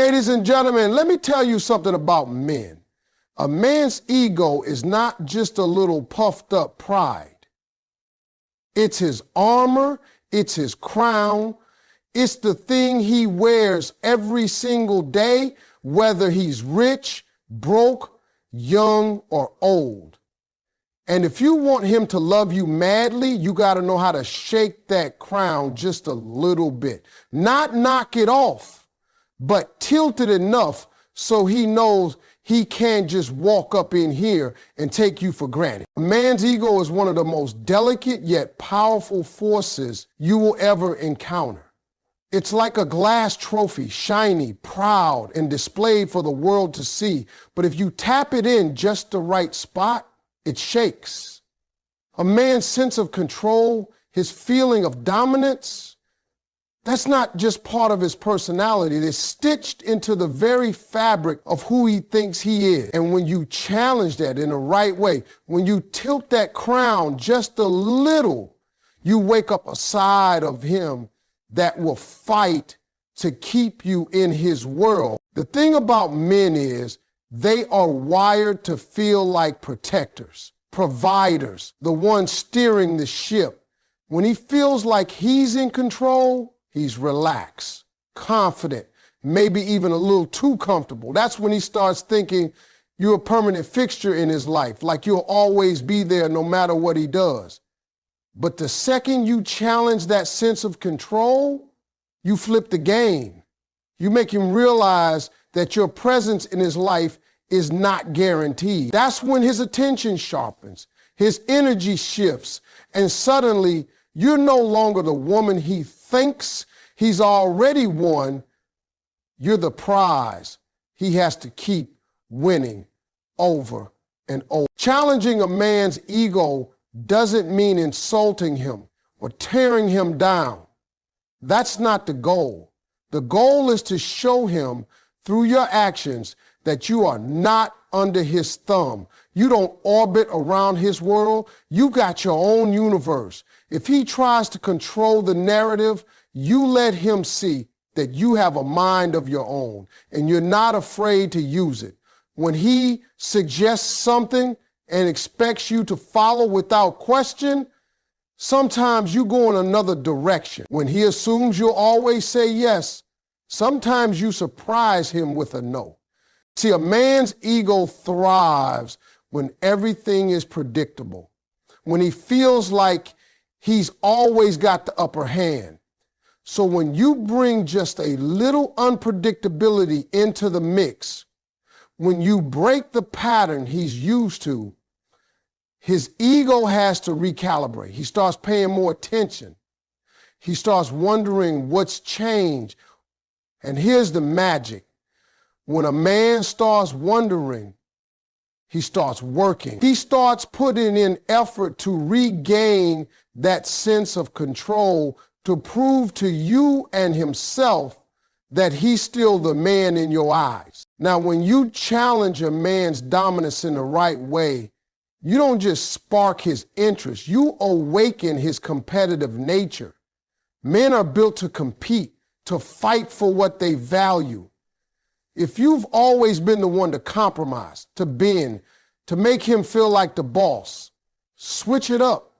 Ladies and gentlemen, let me tell you something about men. A man's ego is not just a little puffed up pride. It's his armor, it's his crown, it's the thing he wears every single day, whether he's rich, broke, young, or old. And if you want him to love you madly, you got to know how to shake that crown just a little bit. Not knock it off, but tilt it enough so he knows he can't just walk up in here and take you for granted. A man's ego is one of the most delicate yet powerful forces you will ever encounter. It's like a glass trophy, shiny, proud, and displayed for the world to see. But if you tap it in just the right spot, it shakes. A man's sense of control, his feeling of dominance, that's not just part of his personality. It's stitched into the very fabric of who he thinks he is. And when you challenge that in the right way, when you tilt that crown just a little, you wake up a side of him that will fight to keep you in his world. The thing about men is they are wired to feel like protectors, providers, the ones steering the ship. When he feels like he's in control, he's relaxed, confident, maybe even a little too comfortable. That's when he starts thinking you're a permanent fixture in his life, like you'll always be there no matter what he does. But the second you challenge that sense of control, you flip the game. You make him realize that your presence in his life is not guaranteed. That's when his attention sharpens, his energy shifts, and suddenly you're no longer the woman he thinks he's already won. You're the prize he has to keep winning over and over. Challenging a man's ego doesn't mean insulting him or tearing him down. That's not the goal. The goal is to show him through your actions that you are not under his thumb. You don't orbit around his world. You got your own universe. If he tries to control the narrative, you let him see that you have a mind of your own and you're not afraid to use it. When he suggests something and expects you to follow without question, sometimes you go in another direction. When he assumes you'll always say yes, sometimes you surprise him with a no. See, a man's ego thrives when everything is predictable, when he feels like he's always got the upper hand. So when you bring just a little unpredictability into the mix, when you break the pattern he's used to, his ego has to recalibrate. He starts paying more attention. He starts wondering what's changed. And here's the magic. When a man starts wondering, he starts working. He starts putting in effort to regain that sense of control, to prove to you and himself that he's still the man in your eyes. Now, when you challenge a man's dominance in the right way, you don't just spark his interest, you awaken his competitive nature. Men are built to compete, to fight for what they value. If you've always been the one to compromise, to bend, to make him feel like the boss, switch it up.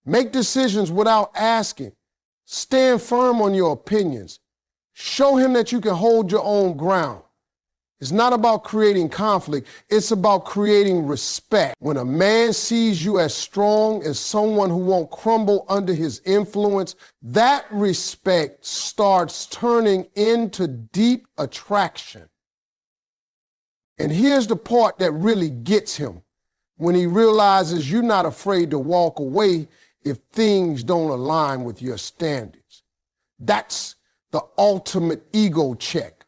Make decisions without asking. Stand firm on your opinions. Show him that you can hold your own ground. It's not about creating conflict. It's about creating respect. When a man sees you as strong, as someone who won't crumble under his influence, that respect starts turning into deep attraction. And here's the part that really gets him. When he realizes you're not afraid to walk away if things don't align with your standards. That's the ultimate ego check.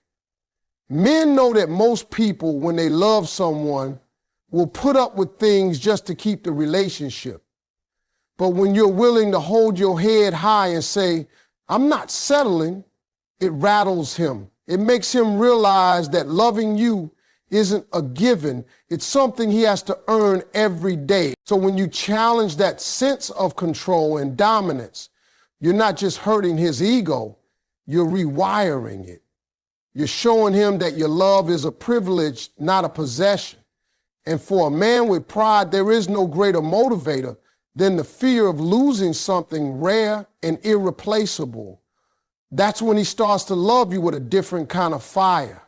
Men know that most people, when they love someone, will put up with things just to keep the relationship. But when you're willing to hold your head high and say, I'm not settling, it rattles him. It makes him realize that loving you isn't a given. It's something he has to earn every day. So when you challenge that sense of control and dominance, you're not just hurting his ego, you're rewiring it. You're showing him that your love is a privilege, not a possession. And for a man with pride, there is no greater motivator than the fear of losing something rare and irreplaceable. That's when he starts to love you with a different kind of fire,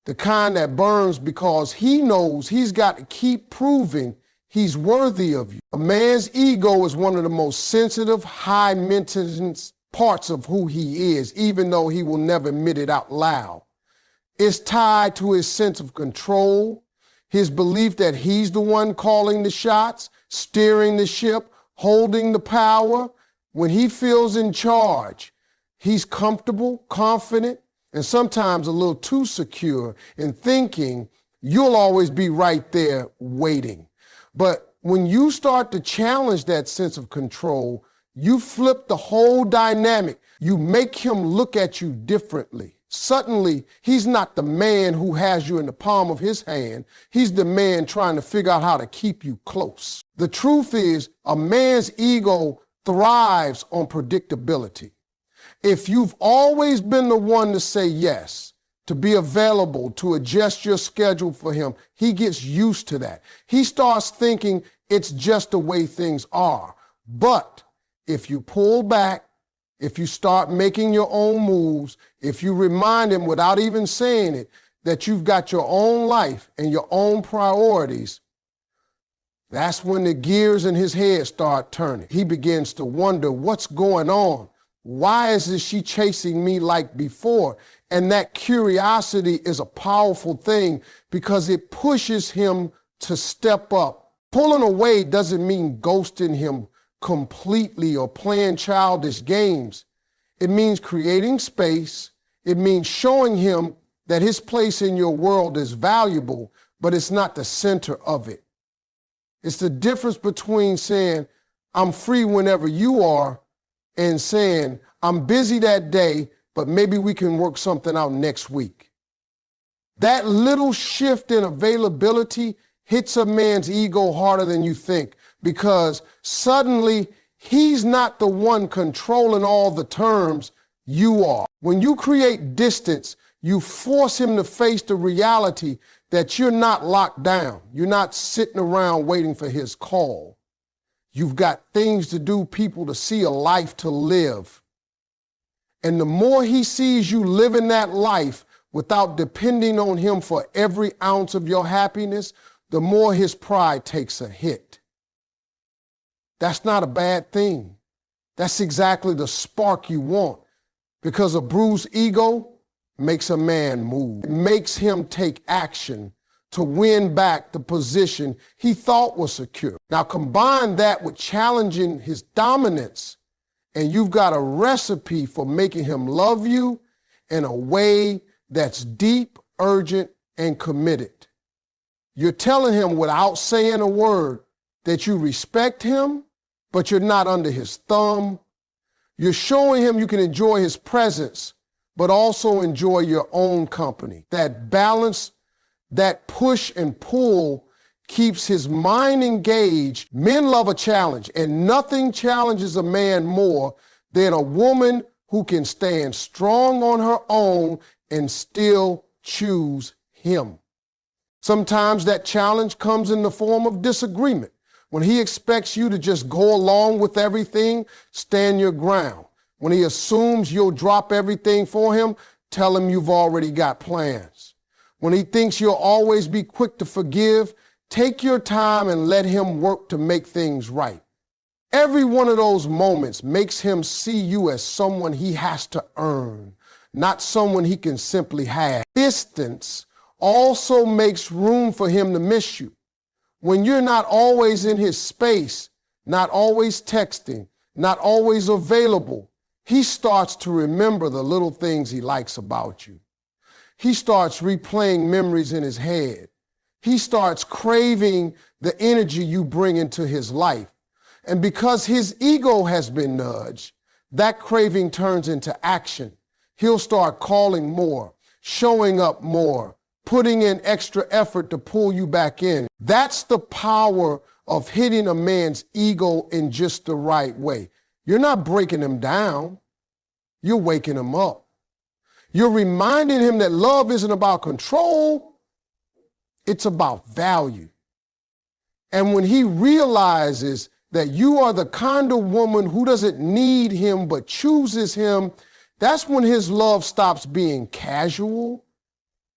the kind that burns because he knows he's got to keep proving he's worthy of you. A man's ego is one of the most sensitive, high maintenance parts of who he is, even though he will never admit it out loud. It's tied to his sense of control, his belief that he's the one calling the shots, steering the ship, holding the power. When he feels in charge, he's comfortable, confident, and sometimes a little too secure in thinking you'll always be right there waiting. But when you start to challenge that sense of control, you flip the whole dynamic. You make him look at you differently. Suddenly, he's not the man who has you in the palm of his hand. He's the man trying to figure out how to keep you close. The truth is, a man's ego thrives on predictability. If you've always been the one to say yes, to be available, to adjust your schedule for him, he gets used to that. He starts thinking it's just the way things are. But if you pull back, if you start making your own moves, if you remind him without even saying it that you've got your own life and your own priorities, that's when the gears in his head start turning. He begins to wonder what's going on. Why isn't she chasing me like before? And that curiosity is a powerful thing because it pushes him to step up. Pulling away doesn't mean ghosting him completely or playing childish games. It means creating space. It means showing him that his place in your world is valuable, but it's not the center of it. It's the difference between saying, I'm free whenever you are, and saying, I'm busy that day, but maybe we can work something out next week. That little shift in availability hits a man's ego harder than you think, because suddenly he's not the one controlling all the terms, you are. When you create distance, you force him to face the reality that you're not locked down. You're not sitting around waiting for his call. You've got things to do, people to see, a life to live. And the more he sees you living that life without depending on him for every ounce of your happiness, the more his pride takes a hit. That's not a bad thing. That's exactly the spark you want, because a bruised ego makes a man move. It makes him take action to win back the position he thought was secure. Now combine that with challenging his dominance, and you've got a recipe for making him love you in a way that's deep, urgent, and committed. You're telling him without saying a word that you respect him, but you're not under his thumb. You're showing him you can enjoy his presence, but also enjoy your own company. That balance, that push and pull keeps his mind engaged. Men love a challenge, and nothing challenges a man more than a woman who can stand strong on her own and still choose him. Sometimes that challenge comes in the form of disagreement. When he expects you to just go along with everything, stand your ground. When he assumes you'll drop everything for him, tell him you've already got plans. When he thinks you'll always be quick to forgive, take your time and let him work to make things right. Every one of those moments makes him see you as someone he has to earn, not someone he can simply have. Distance also makes room for him to miss you. When you're not always in his space, not always texting, not always available, he starts to remember the little things he likes about you. He starts replaying memories in his head. He starts craving the energy you bring into his life. And because his ego has been nudged, that craving turns into action. He'll start calling more, showing up more, putting in extra effort to pull you back in. That's the power of hitting a man's ego in just the right way. You're not breaking him down. You're waking him up. You're reminding him that love isn't about control, it's about value. And when he realizes that you are the kind of woman who doesn't need him but chooses him, that's when his love stops being casual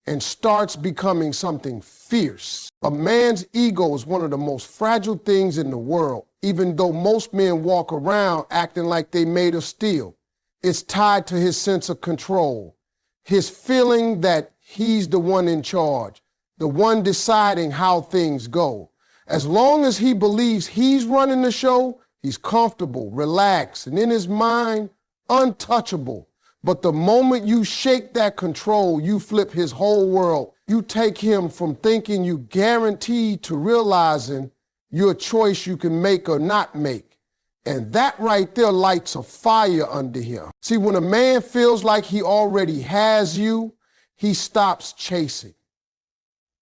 and starts becoming something fierce. A man's ego is one of the most fragile things in the world, even though most men walk around acting like they made of steel. It's tied to his sense of control, his feeling that he's the one in charge, the one deciding how things go. As long as he believes he's running the show, he's comfortable, relaxed, and in his mind, untouchable. But the moment you shake that control, you flip his whole world. You take him from thinking you guaranteed to realizing you're a choice you can make or not make. And that right there lights a fire under him. See, when a man feels like he already has you, he stops chasing.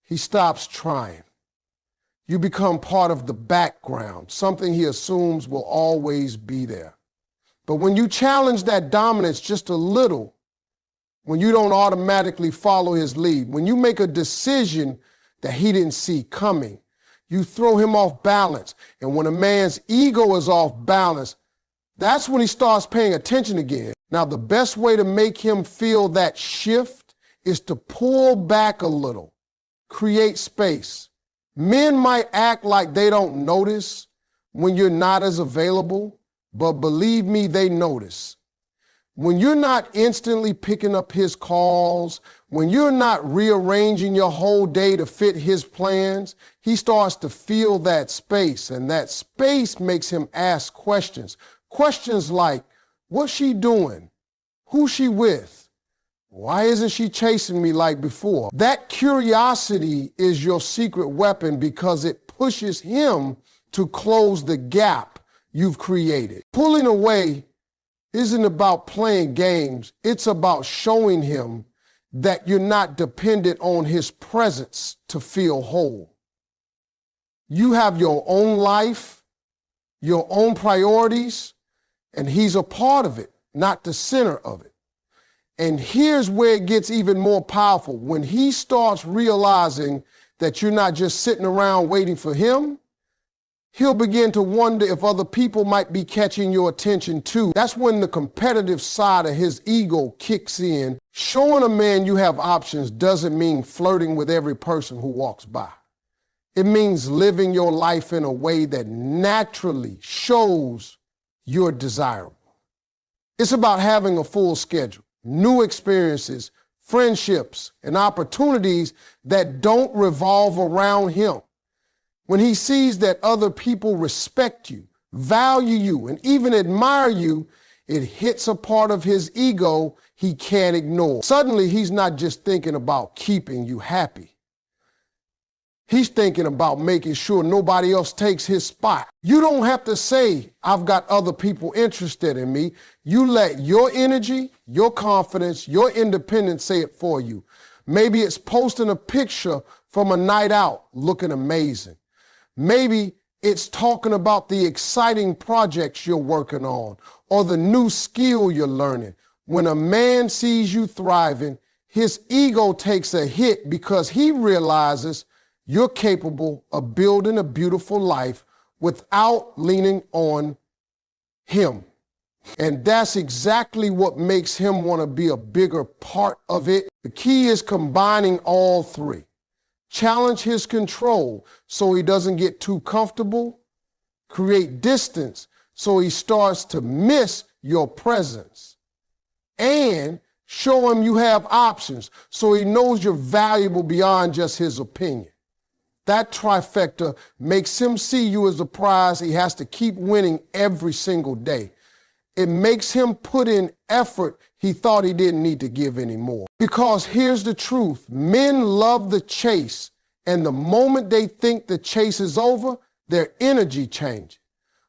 He stops trying. You become part of the background, something he assumes will always be there. But when you challenge that dominance just a little, when you don't automatically follow his lead, when you make a decision that he didn't see coming, you throw him off balance. And when a man's ego is off balance, that's when he starts paying attention again. Now, the best way to make him feel that shift is to pull back a little, create space. Men might act like they don't notice when you're not as available, but believe me, they notice. When you're not instantly picking up his calls, when you're not rearranging your whole day to fit his plans, he starts to feel that space, and that space makes him ask questions. Questions like, what's she doing? Who's she with? Why isn't she chasing me like before? That curiosity is your secret weapon because it pushes him to close the gap you've created. Pulling away isn't about playing games. It's about showing him that you're not dependent on his presence to feel whole. You have your own life, your own priorities, and he's a part of it, not the center of it. And here's where it gets even more powerful. When he starts realizing that you're not just sitting around waiting for him, he'll begin to wonder if other people might be catching your attention too. That's when the competitive side of his ego kicks in. Showing a man you have options doesn't mean flirting with every person who walks by. It means living your life in a way that naturally shows you're desirable. It's about having a full schedule, new experiences, friendships, and opportunities that don't revolve around him. When he sees that other people respect you, value you, and even admire you, it hits a part of his ego he can't ignore. Suddenly, he's not just thinking about keeping you happy. He's thinking about making sure nobody else takes his spot. You don't have to say, I've got other people interested in me. You let your energy, your confidence, your independence say it for you. Maybe it's posting a picture from a night out looking amazing. Maybe it's talking about the exciting projects you're working on or the new skill you're learning. When a man sees you thriving, his ego takes a hit because he realizes you're capable of building a beautiful life without leaning on him. And that's exactly what makes him want to be a bigger part of it. The key is combining all three. Challenge his control so he doesn't get too comfortable. Create distance so he starts to miss your presence. And show him you have options so he knows you're valuable beyond just his opinion. That trifecta makes him see you as a prize he has to keep winning every single day. It makes him put in effort he thought he didn't need to give anymore. Because here's the truth. Men love the chase, and the moment they think the chase is over, their energy changes.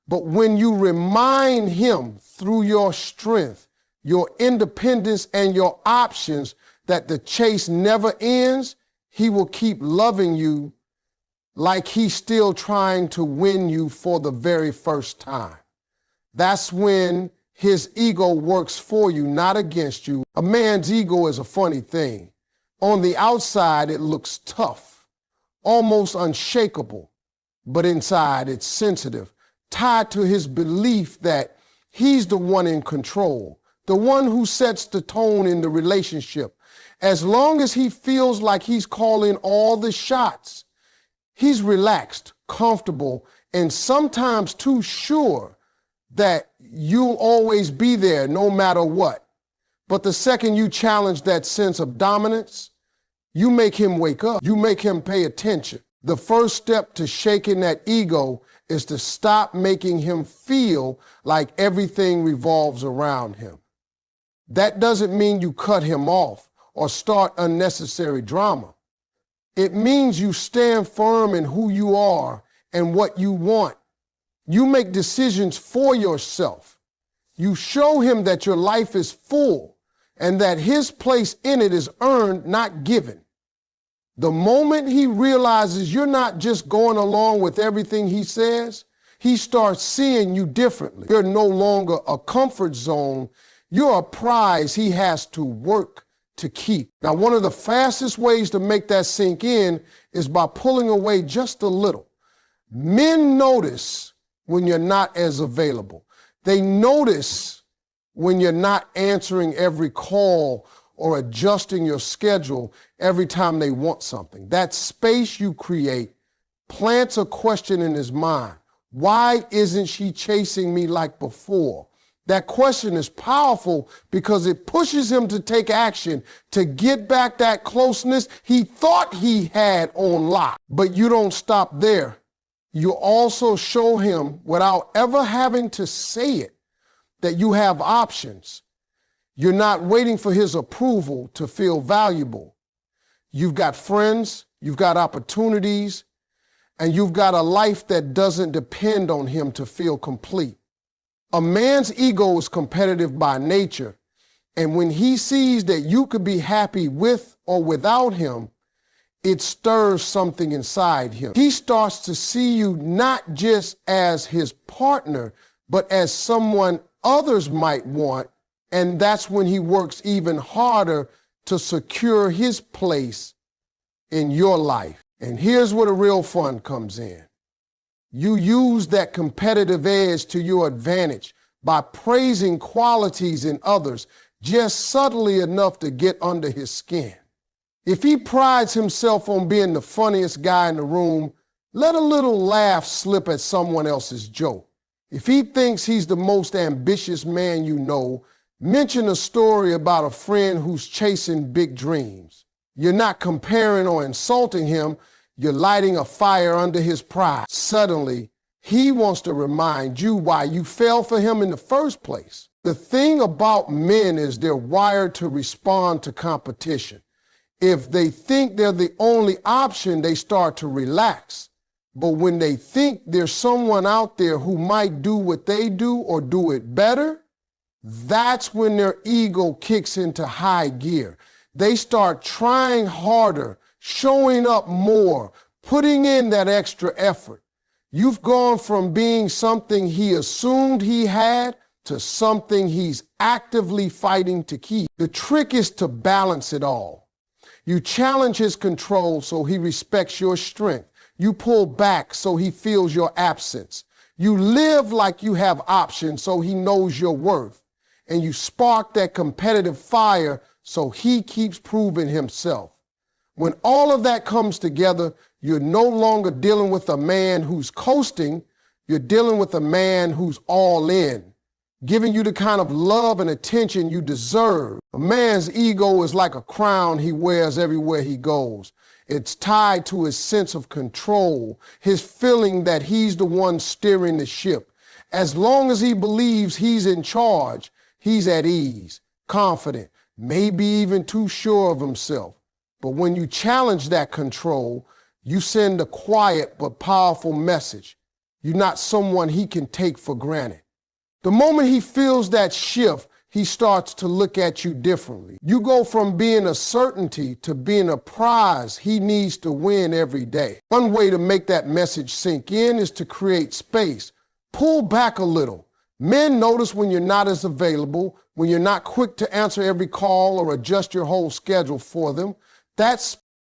But when you remind him through your strength, your independence, and your options that the chase never ends, he will keep loving you like he's still trying to win you for the very first time. That's when His ego works for you, not against you. A man's ego is a funny thing. On the outside, it looks tough, almost unshakable, but inside it's sensitive, tied to his belief that he's the one in control, the one who sets the tone in the relationship. As long as he feels like he's calling all the shots, he's relaxed, comfortable, and sometimes too sure that you'll always be there no matter what. But the second you challenge that sense of dominance, you make him wake up. You make him pay attention. The first step to shaking that ego is to stop making him feel like everything revolves around him. That doesn't mean you cut him off or start unnecessary drama. It means you stand firm in who you are and what you want. You make decisions for yourself. You show him that your life is full and that his place in it is earned, not given. The moment he realizes you're not just going along with everything he says, he starts seeing you differently. You're no longer a comfort zone. You're a prize he has to work to keep. Now, one of the fastest ways to make that sink in is by pulling away just a little. Men notice when you're not as available. They notice when you're not answering every call or adjusting your schedule every time they want something. That space you create plants a question in his mind. Why isn't she chasing me like before? That question is powerful because it pushes him to take action to get back that closeness he thought he had on lock. But you don't stop there. You also show him, without ever having to say it, that you have options. You're not waiting for his approval to feel valuable. You've got friends, you've got opportunities, and you've got a life that doesn't depend on him to feel complete. A man's ego is competitive by nature, and when he sees that you could be happy with or without him, it stirs something inside him. He starts to see you not just as his partner, but as someone others might want, and that's when he works even harder to secure his place in your life. And here's where the real fun comes in. You use that competitive edge to your advantage by praising qualities in others just subtly enough to get under his skin. If he prides himself on being the funniest guy in the room, let a little laugh slip at someone else's joke. If he thinks he's the most ambitious man you know, mention a story about a friend who's chasing big dreams. You're not comparing or insulting him. You're lighting a fire under his pride. Suddenly, he wants to remind you why you fell for him in the first place. The thing about men is they're wired to respond to competition. If they think they're the only option, they start to relax. But when they think there's someone out there who might do what they do or do it better, that's when their ego kicks into high gear. They start trying harder, showing up more, putting in that extra effort. You've gone from being something he assumed he had to something he's actively fighting to keep. The trick is to balance it all. You challenge his control so he respects your strength. You pull back so he feels your absence. You live like you have options so he knows your worth. And you spark that competitive fire so he keeps proving himself. When all of that comes together, you're no longer dealing with a man who's coasting. You're dealing with a man who's all in, giving you the kind of love and attention you deserve. A man's ego is like a crown he wears everywhere he goes. It's tied to his sense of control, his feeling that he's the one steering the ship. As long as he believes he's in charge, he's at ease, confident, maybe even too sure of himself. But when you challenge that control, you send a quiet but powerful message. You're not someone he can take for granted. The moment he feels that shift, he starts to look at you differently. You go from being a certainty to being a prize he needs to win every day. One way to make that message sink in is to create space. Pull back a little. Men notice when you're not as available, when you're not quick to answer every call or adjust your whole schedule for them. That's